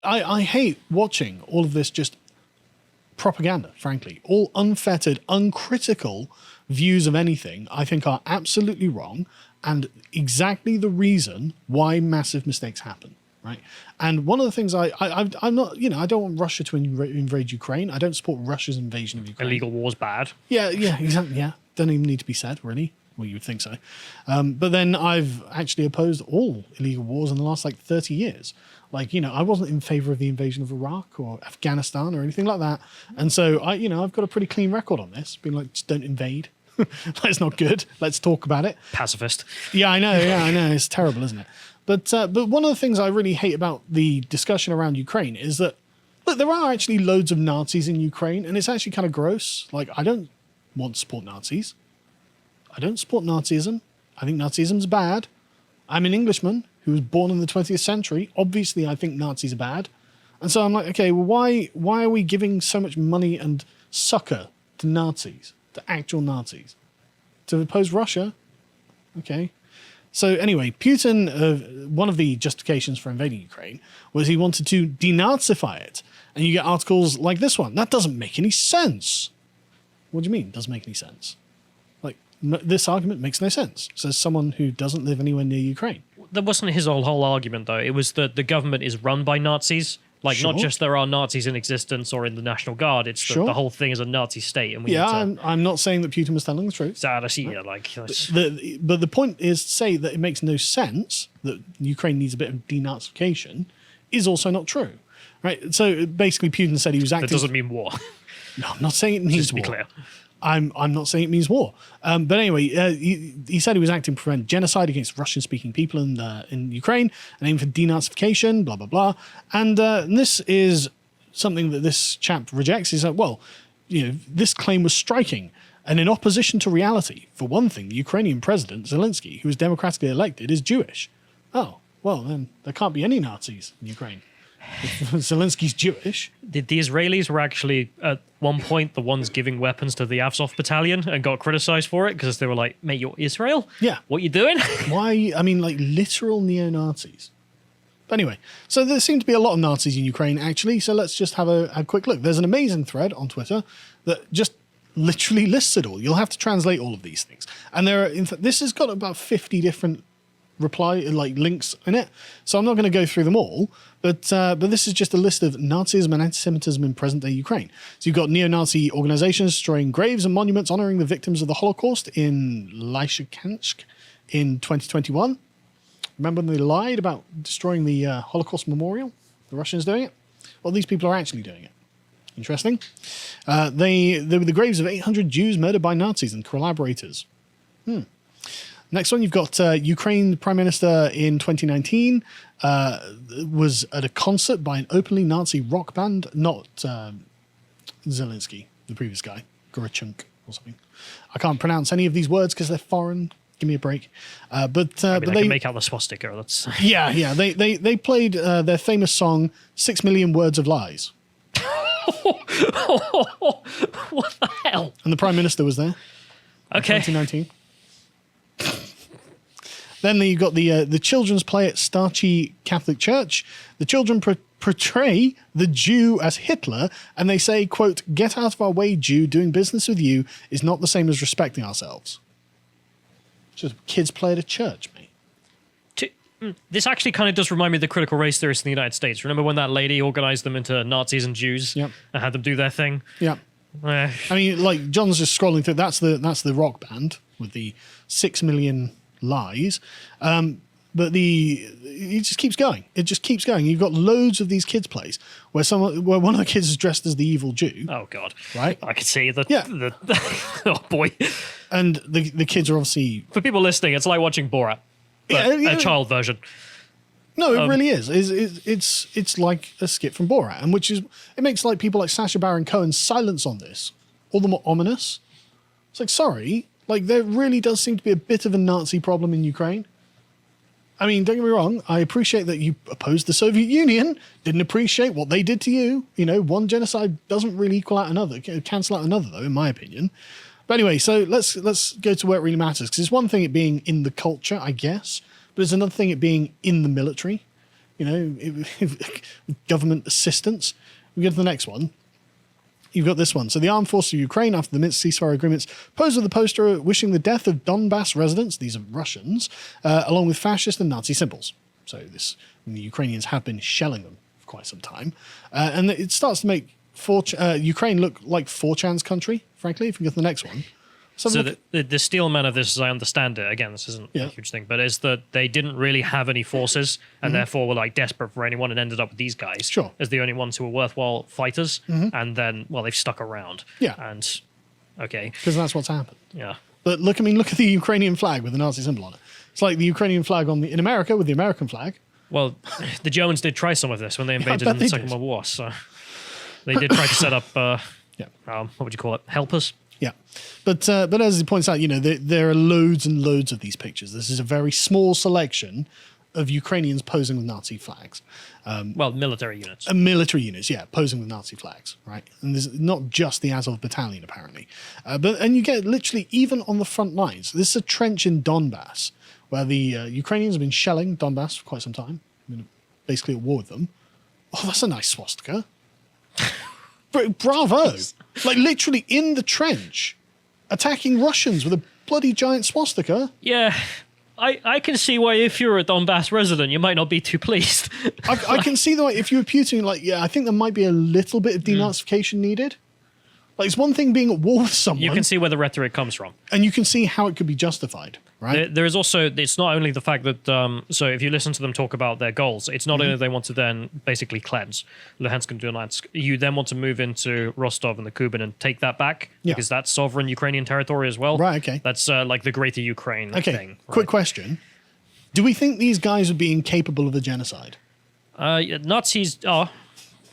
I hate watching all of this just propaganda, frankly. All unfettered, uncritical views of anything, I think, are absolutely wrong and exactly the reason why massive mistakes happen, right? And one of the things I'm not, I don't want Russia to invade Ukraine. I don't support Russia's invasion of Ukraine. Illegal war's bad. Yeah, exactly, yeah. Don't even need to be said, really. Well, you would think so. But then I've actually opposed all illegal wars in the last, 30 years. I wasn't in favor of the invasion of Iraq or Afghanistan or anything like that. And so, I've got a pretty clean record on this. Being like, just don't invade. That's not good. Let's talk about it. Pacifist. Yeah, I know. It's terrible, isn't it? But one of the things I really hate about the discussion around Ukraine is that, look, there are actually loads of Nazis in Ukraine, and it's actually kind of gross. I don't want to support Nazis. I don't support Nazism. I think Nazism's bad. I'm an Englishman who was born in the 20th century. Obviously, I think Nazis are bad. And so I'm like, okay, well, why are we giving so much money and succor to Nazis, to actual Nazis? To oppose Russia? Okay. So anyway, Putin, one of the justifications for invading Ukraine was he wanted to denazify it. And you get articles like this one. That doesn't make any sense. What do you mean, doesn't make any sense? This argument makes no sense, says someone who doesn't live anywhere near Ukraine. That wasn't his whole argument, though. It was that the government is run by Nazis. Sure. Not just there are Nazis in existence or in the National Guard. It's the whole thing is a Nazi state. And I'm not saying that Putin was telling the truth. But the point is to say that it makes no sense that Ukraine needs a bit of denazification is also not true. Right? So basically Putin said he was acting... That doesn't mean war. No, I'm not saying it means just to war. be clear. I'm not saying it means war. But anyway, he said he was acting to prevent genocide against Russian-speaking people in Ukraine and aim for denazification, blah, blah, blah. And this is something that this chap rejects. He's like, well, this claim was striking and in opposition to reality. For one thing, the Ukrainian president, Zelensky, who was democratically elected, is Jewish. Oh, well, then there can't be any Nazis in Ukraine. Zelensky's Jewish. The Israelis were actually, at one point, the ones giving weapons to the Azov battalion and got criticized for it because they were like, mate, you're Israel? Yeah. What you doing? Why? I mean, literal neo-Nazis. But anyway, so there seem to be a lot of Nazis in Ukraine, actually, so let's just have a quick look. There's an amazing thread on Twitter that just literally lists it all. You'll have to translate all of these things. And this has got about 50 different links in it, so I'm not going to go through them all, but this is just a list of Nazism and anti-Semitism in present-day Ukraine. So you've got neo-Nazi organizations destroying graves and monuments honoring the victims of the Holocaust in Lysychansk in 2021. Remember when they lied about destroying the Holocaust memorial? The Russians doing it? Well, these people are actually doing it. Interesting. They were the graves of 800 Jews murdered by Nazis and collaborators. Next one, you've got Ukraine Prime Minister in 2019 was at a concert by an openly Nazi rock band, not Zelensky, the previous guy, Gorachunk or something. I can't pronounce any of these words because they're foreign. Give me a break. But they can make out the swastika. That's yeah. They played their famous song "6 Million Words of Lies." What the hell? And the Prime Minister was there. Okay. 2019. Then you've got the children's play at Starchy Catholic Church. The children portray the Jew as Hitler, and they say, quote, "Get out of our way, Jew. Doing business with you is not the same as respecting ourselves." Just kids play at a church, mate. This actually kind of does remind me of the critical race theorists in the United States. Remember when that lady organized them into Nazis and Jews and had them do their thing? Yeah. I mean, John's just scrolling through. That's the rock band with the 6 million lies. But it just keeps going. It just keeps going. You've got loads of these kids' plays where one of the kids is dressed as the evil Jew. Oh God! Right? I could see the oh boy! And the kids are obviously, for people listening, it's like watching Borat, but a child version. No, it really is. It's like a skit from Borat, and it makes people like Sacha Baron Cohen's silence on this all the more ominous. It's like, sorry, there really does seem to be a bit of a Nazi problem in Ukraine. I mean, don't get me wrong, I appreciate that you opposed the Soviet Union, didn't appreciate what they did to you. One genocide doesn't really cancel out another, though, in my opinion. But anyway, so let's go to where it really matters, because it's one thing it being in the culture, I guess, but it's another thing it being in the military. government assistance. We go to the next one. You've got this one. So the armed forces of Ukraine, after the Minsk ceasefire agreements, posed with a poster wishing the death of Donbass residents, these are Russians, along with fascist and Nazi symbols. So the Ukrainians have been shelling them for quite some time. And it starts to make Ukraine look like 4chan's country, frankly, if we go to the next one. So the steelman of this, as I understand it, again, this isn't a huge thing, but is that they didn't really have any forces and therefore were like desperate for anyone and ended up with these guys as the only ones who were worthwhile fighters. And then, well, they've stuck around. Yeah. And, okay. Because that's what's happened. Yeah. But look at the Ukrainian flag with the Nazi symbol on it. It's like the Ukrainian flag in America with the American flag. Well, the Germans did try some of this when they invaded in the Second World War. So they did try to set up, what would you call it, helpers? Yeah, but as he points out, there are loads and loads of these pictures. This is a very small selection of Ukrainians posing with Nazi flags. Military units. Military units, posing with Nazi flags, right? And there's not just the Azov battalion, apparently. And you get literally, even on the front lines, this is a trench in Donbass, where the Ukrainians have been shelling Donbass for quite some time. Basically at war with them. Oh, that's a nice swastika. Bravo! Like literally in the trench, attacking Russians with a bloody giant swastika. Yeah, I can see why if you're a Donbass resident, you might not be too pleased. I can see the way if you were Putin, I think there might be a little bit of denazification needed. Like it's one thing being at war with someone. You can see where the rhetoric comes from. And you can see how it could be justified, right? There is also, it's not only the fact that, so if you listen to them talk about their goals, it's not only they want to then basically cleanse Luhansk and Donetsk, you then want to move into Rostov and the Kuban and take that back, because that's sovereign Ukrainian territory as well. Right, okay. That's like the greater Ukraine thing. Right? Quick question. Do we think these guys would be incapable of a genocide? Nazis are.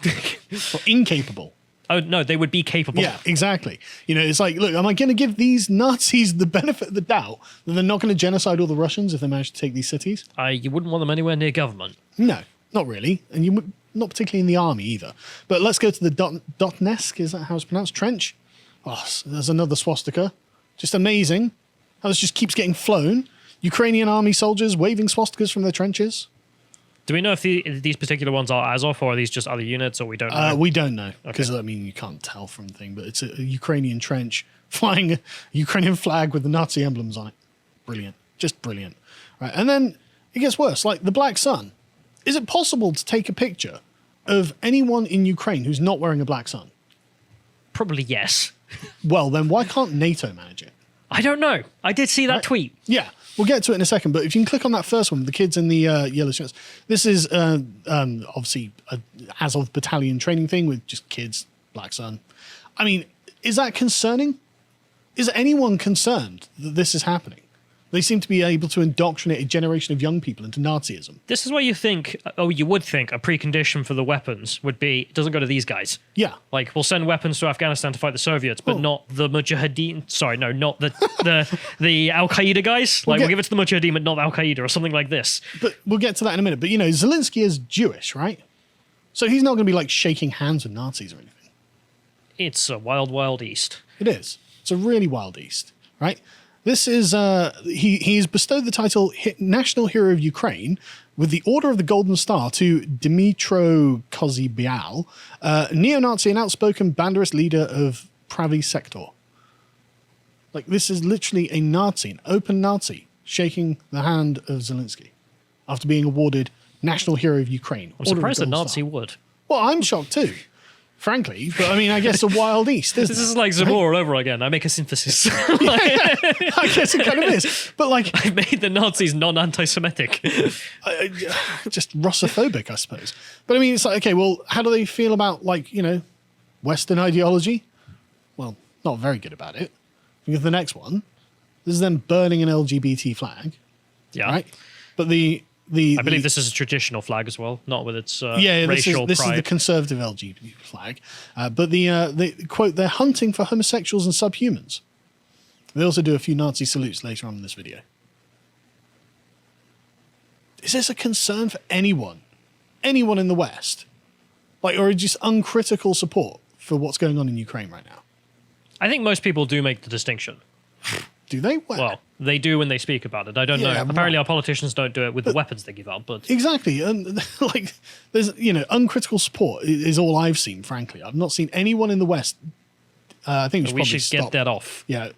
Or incapable? Oh, no, they would be capable. Yeah, exactly. It's like, look, am I going to give these Nazis the benefit of the doubt that they're not going to genocide all the Russians if they manage to take these cities? You wouldn't want them anywhere near government. No, not really. And not particularly in the army either. But let's go to the Donetsk, is that how it's pronounced? Trench? Oh, there's another swastika. Just amazing. How this just keeps getting flown. Ukrainian army soldiers waving swastikas from their trenches. Do we know if these particular ones are Azov, or are these just other units, or we don't know? We don't know, because, you can't tell from the thing, but it's a Ukrainian trench flying a Ukrainian flag with the Nazi emblems on it. Brilliant. Just brilliant. Right, and then it gets worse, like the Black Sun. Is it possible to take a picture of anyone in Ukraine who's not wearing a black sun? Probably yes. Well, then why can't NATO manage it? I don't know. I did see that tweet. Yeah. We'll get to it in a second, but if you can click on that first one, the kids in the yellow shirts. This is obviously a Azov battalion training thing with just kids, Black Sun. I mean, is that concerning? Is anyone concerned that this is happening? They seem to be able to indoctrinate a generation of young people into Nazism. This is where you think, you would think a precondition for the weapons would be, it doesn't go to these guys. Yeah. Like, we'll send weapons to Afghanistan to fight the Soviets, but not the Mujahideen. Sorry, no, not the Al-Qaeda guys. Like, we'll give it to the Mujahideen, but not Al-Qaeda or something like this. But we'll get to that in a minute. But, Zelensky is Jewish, right? So he's not going to be, like, shaking hands with Nazis or anything. It's a wild, wild east. It is. It's a really wild east, right? This is, he's bestowed the title National Hero of Ukraine with the Order of the Golden Star to Dmytro Kozybial, neo-Nazi and outspoken banderist leader of Pravy Sector. Like, this is literally a Nazi, an open Nazi, shaking the hand of Zelensky after being awarded National Hero of Ukraine. I'm surprised a Nazi would. Well, I'm shocked too. Frankly, but I guess a wild east, isn't it? This is like Zamora all over again. I make a synthesis. I guess it kind of is. But I made the Nazis non-anti-Semitic. Just Russophobic, I suppose. But it's like, okay, well, how do they feel about, Western ideology? Well, not very good about it. Think of the next one. This is them burning an LGBT flag. Yeah. Right? But I believe this is a traditional flag as well, not with its racial this is the conservative LGBT flag. But the quote, they're hunting for homosexuals and subhumans. They also do a few Nazi salutes later on in this video. Is this a concern for anyone in the West? Or just uncritical support for what's going on in Ukraine right now? I think most people do make the distinction. Do they? Well, they do when they speak about it. I don't know. Apparently, our politicians don't do it with the weapons they give out. But exactly, and like, there's uncritical support is all I've seen. Frankly, I've not seen anyone in the West. I think we should get that off. Yeah,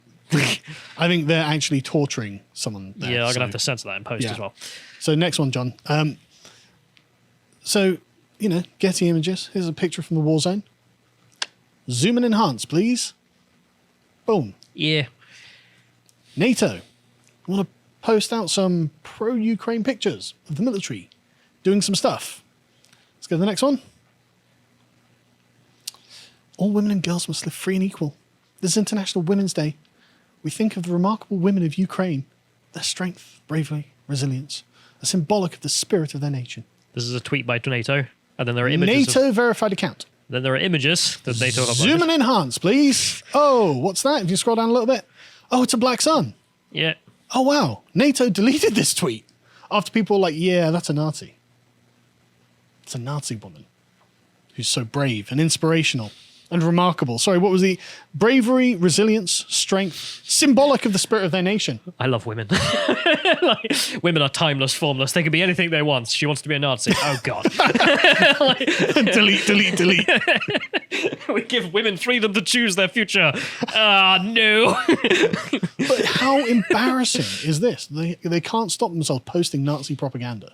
I think they're actually torturing someone. There, yeah, I'm gonna have to censor that in post as well. So next one, John. So Getty Images. Here's a picture from the war zone. Zoom and enhance, please. Boom. Yeah. NATO. I want to post out some pro-Ukraine pictures of the military doing some stuff. Let's go to the next one. All women and girls must live free and equal. This is International Women's Day. We think of the remarkable women of Ukraine, their strength, bravery, resilience, are symbolic of the spirit of their nation. This is a tweet by NATO, and then there are images. NATO verified account. Then there are images that NATO uploaded. Zoom and enhance, please. Oh, what's that? If you scroll down a little bit. Oh, it's a black sun. Yeah. Oh, wow. NATO deleted this tweet after people were like, yeah, that's a Nazi. It's a Nazi woman who's so brave and inspirational and remarkable. Sorry, what was the bravery, resilience, strength, symbolic of the spirit of their nation? I love women. Women are timeless, formless. They can be anything they want. She wants to be a Nazi. Oh, God. Delete. We give women freedom to choose their future. No. But how embarrassing is this? They can't stop themselves posting Nazi propaganda.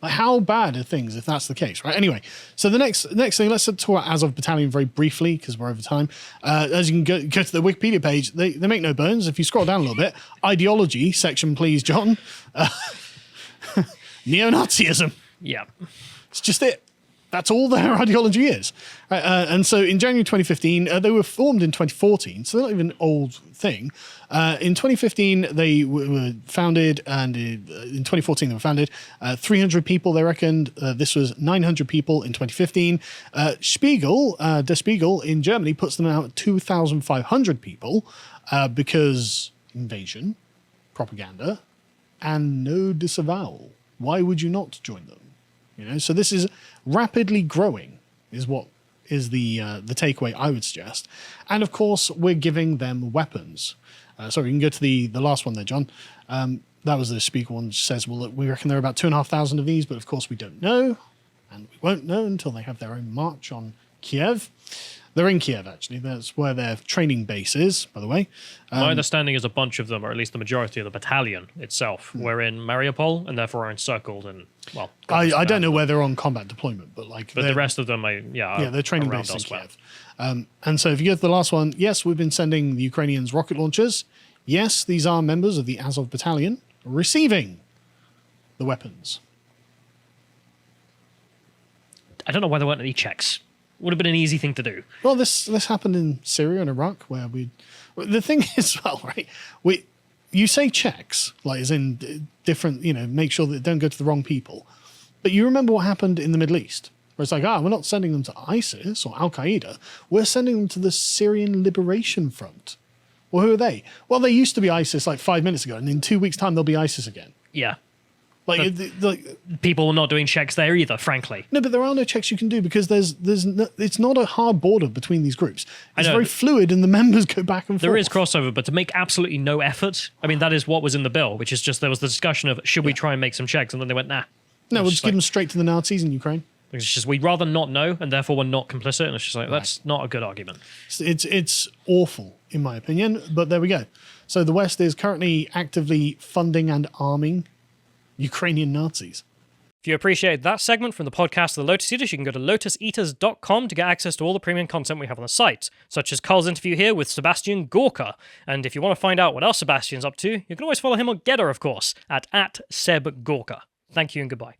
Like, how bad are things if that's the case, right? Anyway, so the next thing, let's talk about Azov Battalion very briefly because we're over time. As you can go to the Wikipedia page, they make no bones. If you scroll down a little bit, ideology section, please, John. Neo-Nazism. Yeah. It's just it. That's all their ideology is. And so in January 2015, they were formed in 2014, so they're not even an old thing. In 2015, they were founded, and in 2014 they were founded. 300 people, they reckoned. This was 900 people in 2015. Der Spiegel in Germany puts them out at 2,500 people because invasion, propaganda, and no disavowal. Why would you not join them? So this is rapidly growing, is what is the takeaway I would suggest. And of course, we're giving them weapons. Sorry, we can go to the last one there, John. That was the speaker one, which says, well, look, we reckon there are about 2,500 of these, but of course we don't know, and we won't know until they have their own march on Kiev. They're in Kiev, actually. That's where their training base is, by the way. My understanding is a bunch of them, or at least the majority of the battalion itself, were in Mariupol and therefore are encircled and, well... I don't know where they're on combat deployment, but like... But the rest of them, they're training base in Kiev. And so if you go to the last one, yes, we've been sending the Ukrainians rocket launchers. Yes, these are members of the Azov Battalion receiving the weapons. I don't know why there weren't any checks. Would have been an easy thing to do. Well, this happened in Syria and Iraq, where the thing is, well, right, you say checks, like as in different, make sure that they don't go to the wrong people. But you remember what happened in the Middle East, where it's like, we're not sending them to ISIS or Al-Qaeda, we're sending them to the Syrian Liberation Front. Well, who are they? Well, they used to be ISIS like 5 minutes ago, and in 2 weeks' time, they'll be ISIS again. Yeah. Like people are not doing checks there either, frankly. No, but there are no checks you can do because it's not a hard border between these groups. It's very fluid, and the members go back and forth. There is crossover, but to make absolutely no effort, I mean, that is what was in the bill, which is just there was the discussion of should we try and make some checks, and then they went, nah. No, we'll just give them straight to the Nazis in Ukraine. It's just we'd rather not know, and therefore we're not complicit, and it's just like that's not a good argument. It's awful in my opinion, but there we go. So the West is currently actively funding and arming Ukrainian Nazis. If you appreciate that segment from the podcast of the Lotus Eaters, you can go to lotuseaters.com to get access to all the premium content we have on the site, such as Carl's interview here with Sebastian Gorka. And if you want to find out what else Sebastian's up to, you can always follow him on Getter, of course, at @SebGorka. Thank you and goodbye.